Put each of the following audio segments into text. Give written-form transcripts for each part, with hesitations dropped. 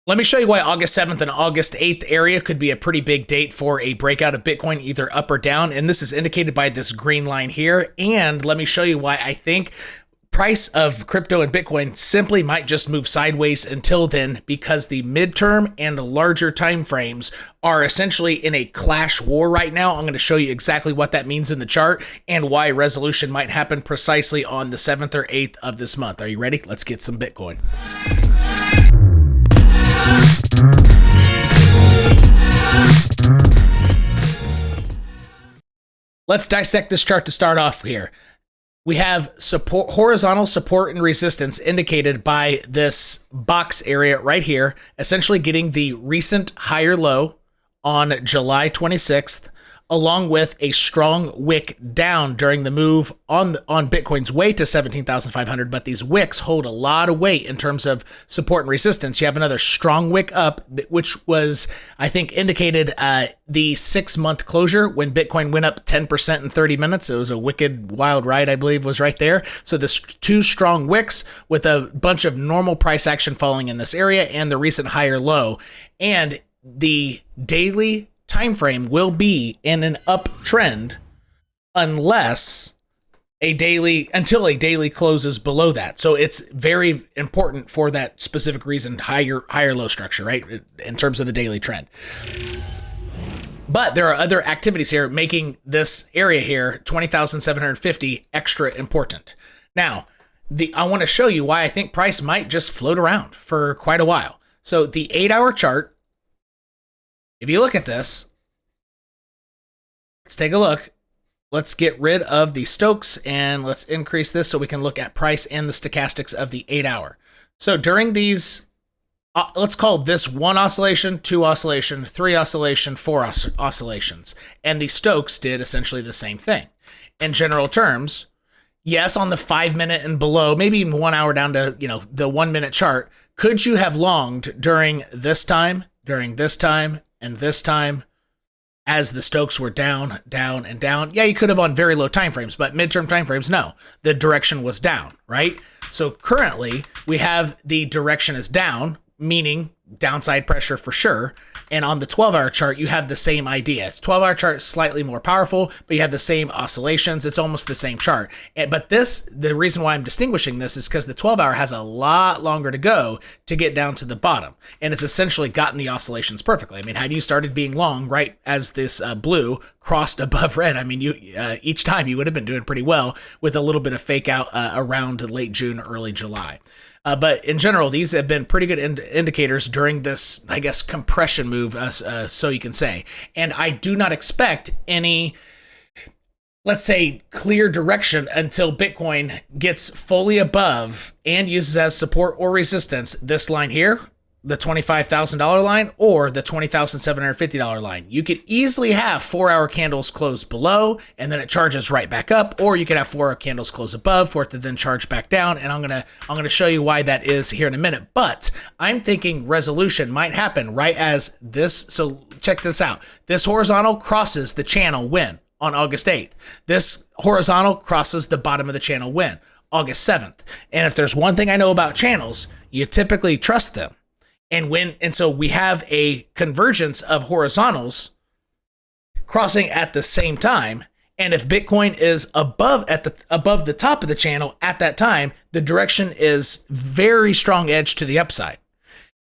Let me show you why August 7th and August 8th area could be a pretty big date for a breakout of Bitcoin, either up or down. And this is indicated by this green line here. And let me show you why I think price of crypto and Bitcoin simply might just move sideways until then, because the midterm and larger time frames are essentially in a clash war right now. I'm going to show you exactly what that means in the chart and why resolution might happen precisely on the 7th or 8th of this month. Are you ready? Let's get some Bitcoin. Let's dissect this chart to start off here. We have support, horizontal support and resistance indicated by this box area right here, essentially getting the recent higher low on July 26th, along with a strong wick down during the move on Bitcoin's way to 17,500. But these wicks hold a lot of weight in terms of support and resistance. You have another strong wick up, which was, I think, indicated the 6-month closure when Bitcoin went up 10% in 30 minutes. It was a wicked wild ride, I believe, was right there. So this two strong wicks with a bunch of normal price action falling in this area and the recent higher low. And the daily time frame will be in an uptrend until a daily closes below that. So it's very important for that specific reason, higher low structure, right? In terms of the daily trend. But there are other activities here making this area here, 20,750, extra important. Now, I want to show you why I think price might just float around for quite a while. So the 8-hour chart, if you look at this, let's take a look. Let's get rid of the Stokes and let's increase this so we can look at price and the stochastics of the 8-hour. So during these, let's call this 1 oscillation, 2 oscillation, 3 oscillation, 4 oscillations. And the Stokes did essentially the same thing. In general terms, yes, on the 5-minute and below, maybe even 1 hour down to, the 1-minute chart, could you have longed during this time, and this time, as the Stokes were down, down, and down? Yeah, you could have on very low time frames, but midterm time frames, no. The direction was down, right? So currently, we have the direction is down, meaning downside pressure for sure. And on the 12-hour chart, you have the same idea. It's 12-hour chart is slightly more powerful, but you have the same oscillations. It's almost the same chart. But the reason why I'm distinguishing this is because the 12-hour has a lot longer to go to get down to the bottom. And it's essentially gotten the oscillations perfectly. I mean, had you started being long right as this blue crossed above red, I mean, each time you would have been doing pretty well with a little bit of fake out around late June, early July. But in general, these have been pretty good indicators during this, I guess, compression move, so you can say. And I do not expect any, let's say, clear direction until Bitcoin gets fully above and uses as support or resistance this line here, the $25,000 line, or the $20,750 line. You could easily have 4-hour candles close below and then it charges right back up, or you could have 4-hour candles close above for it to then charge back down. And I'm gonna show you why that is here in a minute. But I'm thinking resolution might happen right as this. So check this out. This horizontal crosses the channel when on August 8th. This horizontal crosses the bottom of the channel when August 7th. And if there's one thing I know about channels, you typically trust them. And so we have a convergence of horizontals crossing at the same time. And if Bitcoin is above the top of the channel at that time, the direction is very strong edge to the upside.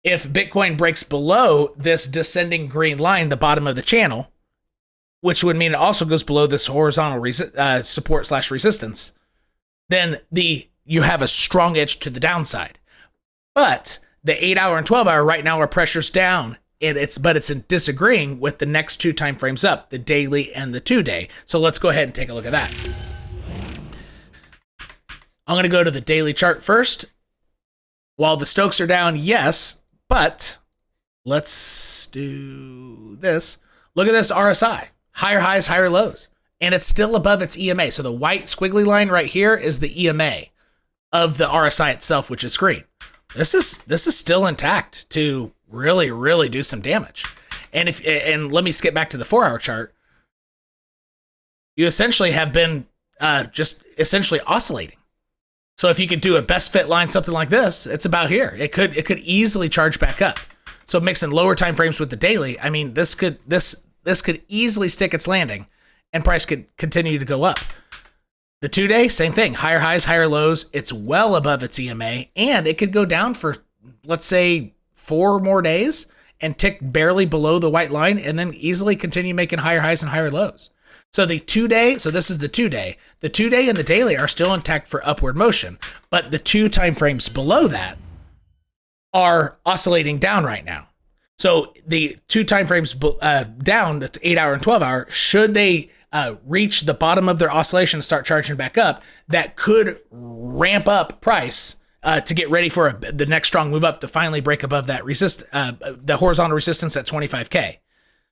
If Bitcoin breaks below this descending green line, the bottom of the channel, which would mean it also goes below this horizontal support / resistance, then you have a strong edge to the downside. But the 8-hour and 12-hour right now are pressures down, and it's disagreeing with the next 2 time frames up, the daily and the 2-day. So let's go ahead and take a look at that. I'm going to go to the daily chart first. While the Stokes are down, yes, but let's do this. Look at this RSI, higher highs, higher lows, and it's still above its EMA. So the white squiggly line right here is the EMA of the RSI itself, which is green. This is still intact to really, really do some damage. And let me skip back to the 4-hour chart. You essentially have been just essentially oscillating. So if you could do a best fit line, something like this, it's about here. It could easily charge back up. So mixing lower time frames with the daily, I mean, this could easily stick its landing and price could continue to go up. The 2-day, same thing, higher highs, higher lows. It's well above its EMA, and it could go down for, let's say, 4 more days and tick barely below the white line and then easily continue making higher highs and higher lows. So the 2-day, so this is the 2-day. The 2-day and the daily are still intact for upward motion, but the 2 time frames below that are oscillating down right now. So the 2 time frames down, the 8-hour and 12-hour, should they reach the bottom of their oscillation and start charging back up, that could ramp up price to get ready for the next strong move up to finally break above that the horizontal resistance at 25K.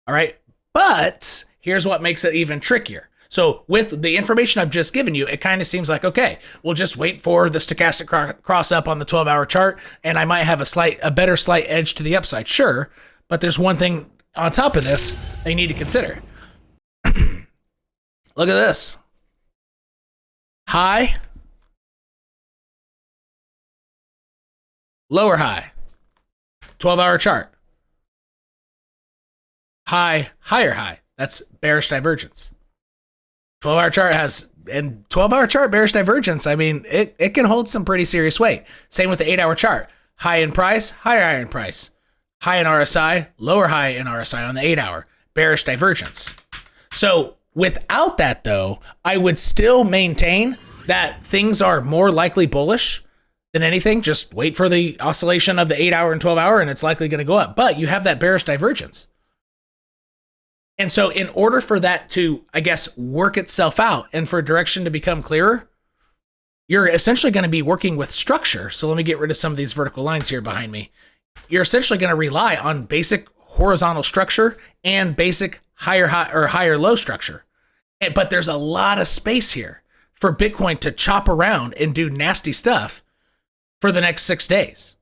All right, but here's what makes it even trickier. So with the information I've just given you, it kind of seems like, okay, we'll just wait for the stochastic cross up on the 12-hour chart, and I might have a better slight edge to the upside. Sure, but there's one thing on top of this that you need to consider. Look at this. High, lower high, 12-hour chart. High, higher high. That's bearish divergence. 12-hour chart has, and 12-hour chart bearish divergence, I mean, it can hold some pretty serious weight. Same with the 8-hour chart. High in price, higher high in price. High in RSI, lower high in RSI on the 8-hour. Bearish divergence. So without that, though, I would still maintain that things are more likely bullish than anything. Just wait for the oscillation of the 8-hour and 12-hour, and it's likely going to go up. But you have that bearish divergence. And so in order for that to, I guess, work itself out and for direction to become clearer, you're essentially going to be working with structure. So let me get rid of some of these vertical lines here behind me. You're essentially going to rely on basic horizontal structure and basic higher high or higher low structure. But there's a lot of space here for Bitcoin to chop around and do nasty stuff for the next 6 days.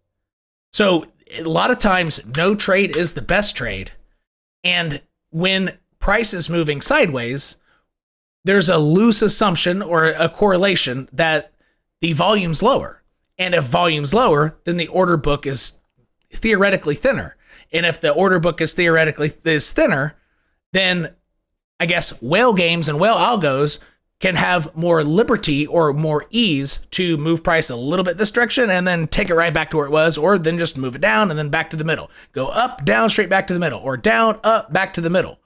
So a lot of times, no trade is the best trade. And when price is moving sideways, there's a loose assumption or a correlation that the volume's lower. And if volume's lower, then the order book is theoretically thinner. And if the order book is theoretically thinner, then I guess whale games and whale algos can have more liberty or more ease to move price a little bit this direction and then take it right back to where it was, or then just move it down and then back to the middle. Go up, down, straight back to the middle, or down, up, back to the middle.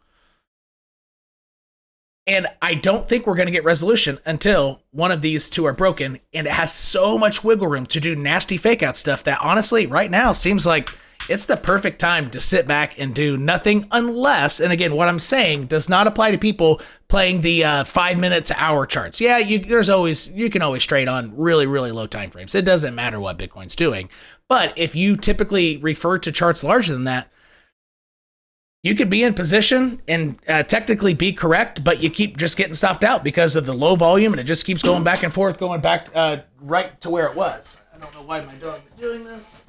And I don't think we're going to get resolution until one of these two are broken, and it has so much wiggle room to do nasty fake out stuff that honestly right now seems like it's the perfect time to sit back and do nothing unless, and again, what I'm saying does not apply to people playing the 5 minute to hour charts. Yeah, you can always trade on really, really low time frames. It doesn't matter what Bitcoin's doing. But if you typically refer to charts larger than that, you could be in position and technically be correct, but you keep just getting stopped out because of the low volume, and it just keeps going back and forth, going back right to where it was. I don't know why my dog is doing this.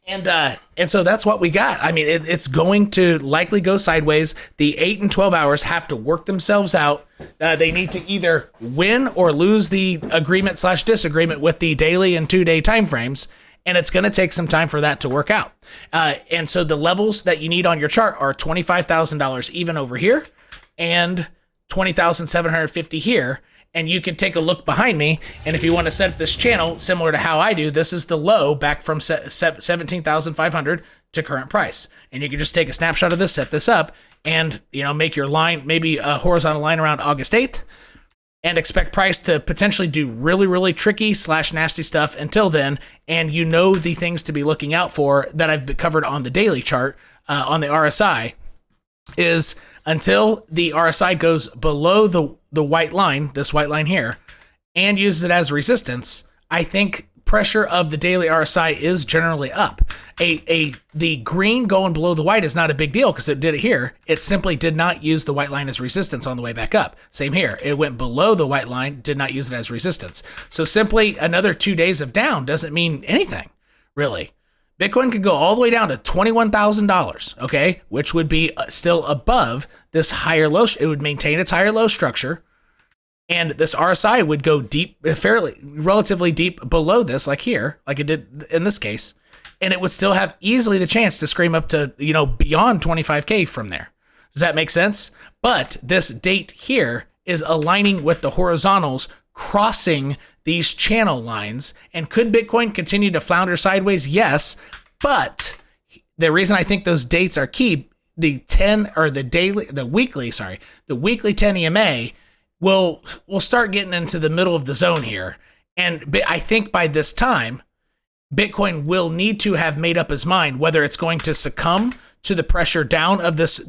And so that's what we got. I mean, it's going to likely go sideways. The 8 and 12 hours have to work themselves out. They need to either win or lose the agreement / disagreement with the daily and 2-day timeframes. And it's going to take some time for that to work out. And so the levels that you need on your chart are $25,000 even over here and $20,750 here. And you can take a look behind me. And if you want to set up this channel similar to how I do, this is the low back from 17,500 to current price. And you can just take a snapshot of this, set this up, and make your line, maybe a horizontal line around August 8th, and expect price to potentially do really, really tricky / nasty stuff until then. And the things to be looking out for that I've covered on the daily chart on the RSI is until the RSI goes below the white line, this white line here, and uses it as resistance, I think pressure of the daily RSI is generally up. The green going below the white is not a big deal because it did it here. It simply did not use the white line as resistance on the way back up. Same here. It went below the white line, did not use it as resistance. So simply another 2 days of down doesn't mean anything, really. Bitcoin could go all the way down to $21,000, okay, which would be still above this higher low. It would maintain its higher low structure, and this RSI would go deep, relatively deep below this, like here, like it did in this case, and it would still have easily the chance to scream up to, beyond 25K from there. Does that make sense? But this date here is aligning with the horizontals crossing these channel lines. And could Bitcoin continue to flounder sideways? Yes. But the reason I think those dates are key, the weekly 10 EMA will start getting into the middle of the zone here. And I think by this time, Bitcoin will need to have made up his mind whether it's going to succumb to the pressure down of this,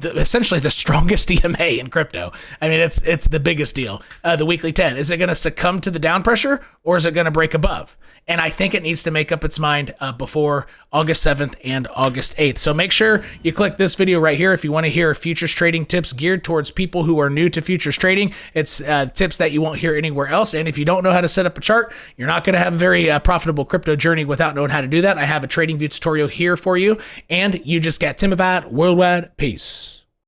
essentially the strongest EMA in crypto. I mean, it's the biggest deal. The weekly 10. Is it going to succumb to the down pressure, or is it going to break above? And I think it needs to make up its mind before August 7th and August 8th. So make sure you click this video right here if you want to hear futures trading tips geared towards people who are new to futures trading. It's tips that you won't hear anywhere else. And if you don't know how to set up a chart, you're not going to have a very profitable crypto journey without knowing how to do that. I have a Tradingview tutorial here for you. And you just got Timified Worldwide. Peace.